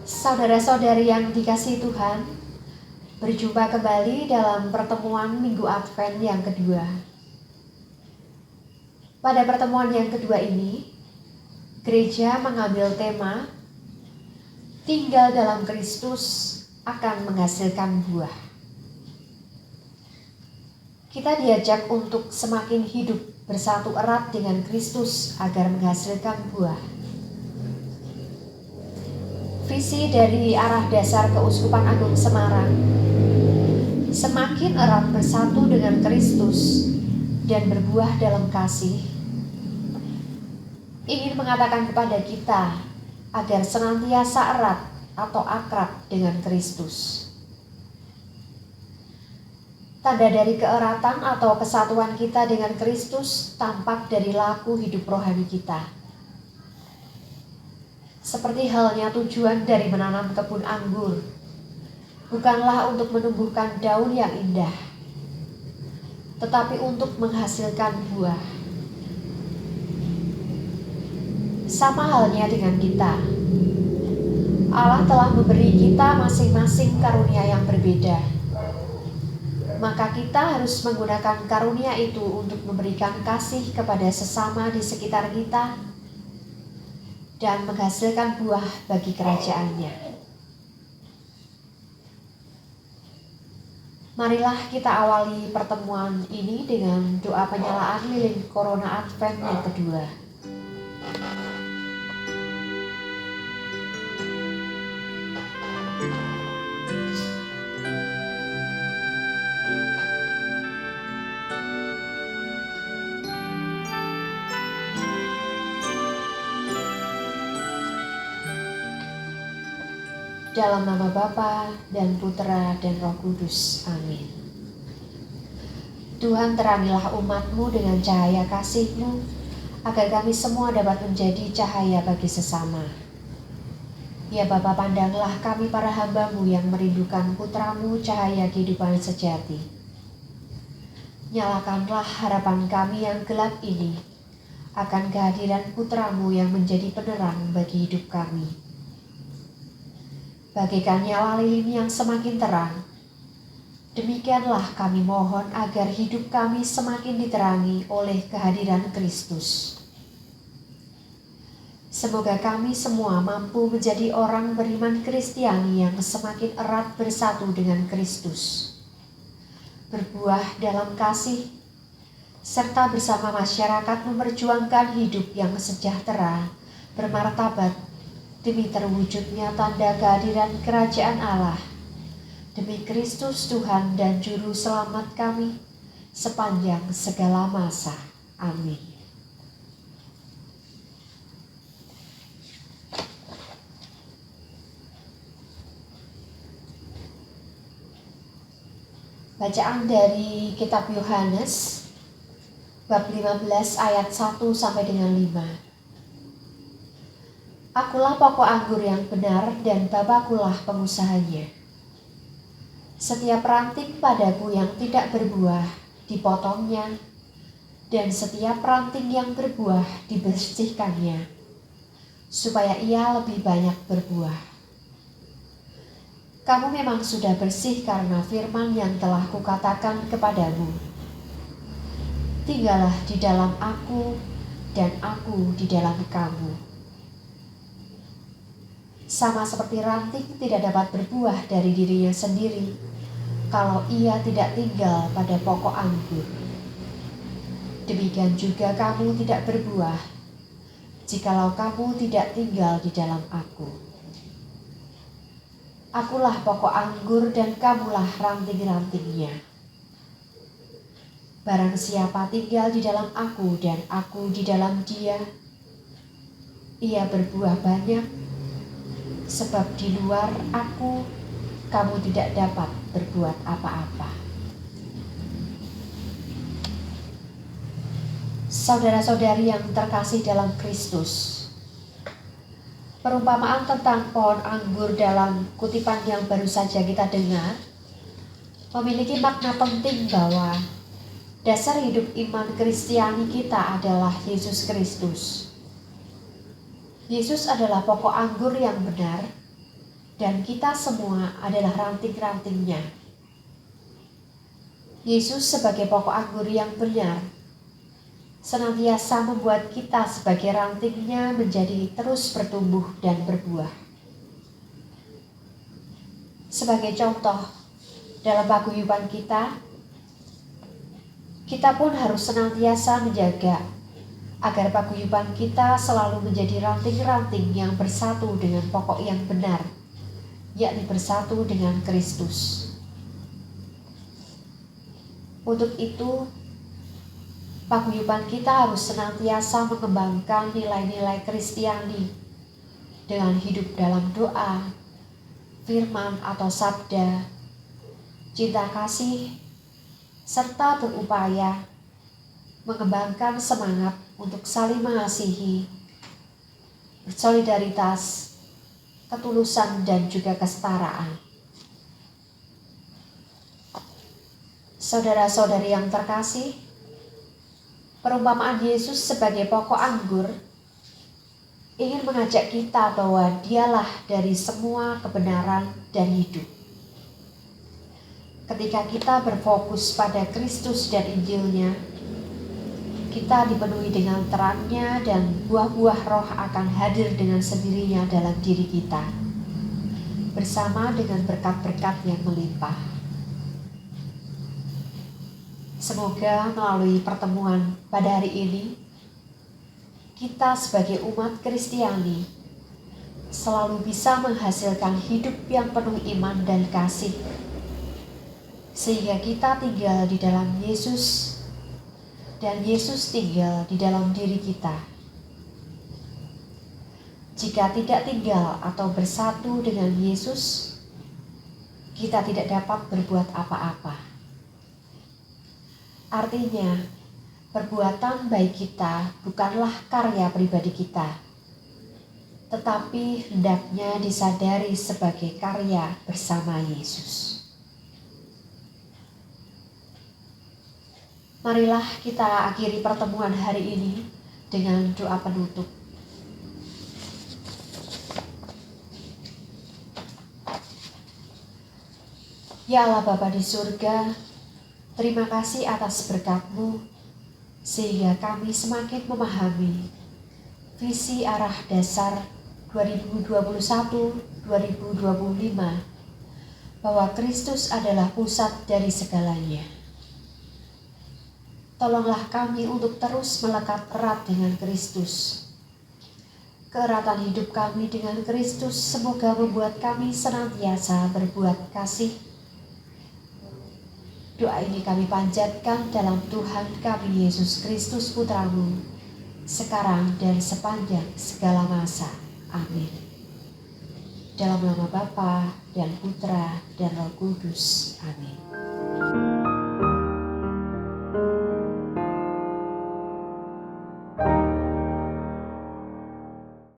Saudara-saudari yang dikasihi Tuhan, berjumpa kembali dalam pertemuan Minggu Advent yang kedua. Pada pertemuan yang kedua ini, gereja mengambil tema tinggal dalam Kristus akan menghasilkan buah. Kita diajak untuk semakin hidup bersatu erat dengan Kristus agar menghasilkan buah. Visi dari arah dasar Keuskupan Agung Semarang, semakin erat bersatu dengan Kristus dan berbuah dalam kasih, ingin mengatakan kepada kita agar senantiasa erat atau akrab dengan Kristus. Tanda dari keeratan atau kesatuan kita dengan Kristus tampak dari laku hidup rohani kita. Seperti halnya tujuan dari menanam kebun anggur, bukanlah untuk menumbuhkan daun yang indah, tetapi untuk menghasilkan buah. Sama halnya dengan kita. Allah telah memberi kita masing-masing karunia yang berbeda. Maka kita harus menggunakan karunia itu untuk memberikan kasih kepada sesama di sekitar kita dan menghasilkan buah bagi kerajaan-Nya. Marilah kita awali pertemuan ini dengan doa penyalaan lilin Corona Advent yang kedua. Dalam nama Bapa dan Putera dan Roh Kudus. Amin. Tuhan, terangilah umat-Mu dengan cahaya kasih-Mu, agar kami semua dapat menjadi cahaya bagi sesama. Ya Bapa, pandanglah kami para hamba-Mu yang merindukan Putra-Mu, cahaya kehidupan sejati. Nyalakanlah harapan kami yang gelap ini akan kehadiran Putra-Mu yang menjadi penerang bagi hidup kami. Bagaikan nyala lilin yang semakin terang, demikianlah kami mohon agar hidup kami semakin diterangi oleh kehadiran Kristus. Semoga kami semua mampu menjadi orang beriman Kristiani yang semakin erat bersatu dengan Kristus, berbuah dalam kasih, serta bersama masyarakat memperjuangkan hidup yang sejahtera, bermartabat, demi terwujudnya tanda kehadiran kerajaan Allah, demi Kristus Tuhan dan Juru Selamat kami sepanjang segala masa. Amin. Bacaan dari Kitab Yohanes bab 15 ayat 1 sampai dengan 5. Akulah pokok anggur yang benar dan Bapakulah pengusahanya. Setiap ranting padaku yang tidak berbuah dipotongnya, dan setiap ranting yang berbuah dibersihkannya, supaya ia lebih banyak berbuah. Kamu memang sudah bersih karena firman yang telah kukatakan kepadamu. Tinggallah di dalam aku dan aku di dalam kamu. Sama seperti ranting tidak dapat berbuah dari dirinya sendiri kalau ia tidak tinggal pada pokok anggur. Demikian juga kamu tidak berbuah jikalau kamu tidak tinggal di dalam aku. Akulah pokok anggur dan kamulah ranting-rantingnya. Barang siapa tinggal di dalam aku dan aku di dalam dia, ia berbuah banyak, sebab di luar aku, kamu tidak dapat berbuat apa-apa. Saudara-saudari yang terkasih dalam Kristus, perumpamaan tentang pohon anggur dalam kutipan yang baru saja kita dengar memiliki makna penting bahwa dasar hidup iman Kristiani kita adalah Yesus Kristus. Yesus adalah pokok anggur yang benar, dan kita semua adalah ranting-rantingnya. Yesus sebagai pokok anggur yang benar senantiasa membuat kita sebagai rantingnya menjadi terus bertumbuh dan berbuah. Sebagai contoh, dalam paguyuban kita pun harus senantiasa menjaga agar paguyuban kita selalu menjadi ranting-ranting yang bersatu dengan pokok yang benar, yakni bersatu dengan Kristus. Untuk itu, paguyuban kita harus senantiasa mengembangkan nilai-nilai Kristiani dengan hidup dalam doa, firman atau sabda, cinta kasih, serta berupaya mengembangkan semangat untuk saling mengasihi, bersolidaritas, ketulusan, dan juga kesetaraan. Saudara-saudari yang terkasih, perumpamaan Yesus sebagai pokok anggur ingin mengajak kita bahwa Dialah dari semua kebenaran dan hidup. Ketika kita berfokus pada Kristus dan Injil-Nya, kita dipenuhi dengan terangnya dan buah-buah roh akan hadir dengan sendirinya dalam diri kita, bersama dengan berkat-berkat yang melimpah. Semoga melalui pertemuan pada hari ini, kita sebagai umat Kristiani selalu bisa menghasilkan hidup yang penuh iman dan kasih, sehingga kita tinggal di dalam Yesus dan Yesus tinggal di dalam diri kita. Jika tidak tinggal atau bersatu dengan Yesus, kita tidak dapat berbuat apa-apa. Artinya, perbuatan baik kita bukanlah karya pribadi kita, tetapi hendaknya disadari sebagai karya bersama Yesus. Marilah kita akhiri pertemuan hari ini dengan doa penutup. Ya Allah Bapa di surga, terima kasih atas berkat-Mu, sehingga kami semakin memahami visi arah dasar 2021-2025 bahwa Kristus adalah pusat dari segalanya. Tolonglah kami untuk terus melekat erat dengan Kristus. Keeratan hidup kami dengan Kristus semoga membuat kami senantiasa berbuat kasih. Doa ini kami panjatkan dalam Tuhan kami Yesus Kristus Putra-Mu, sekarang dan sepanjang segala masa. Amin. Dalam nama Bapa dan Putra dan Roh Kudus. Amin.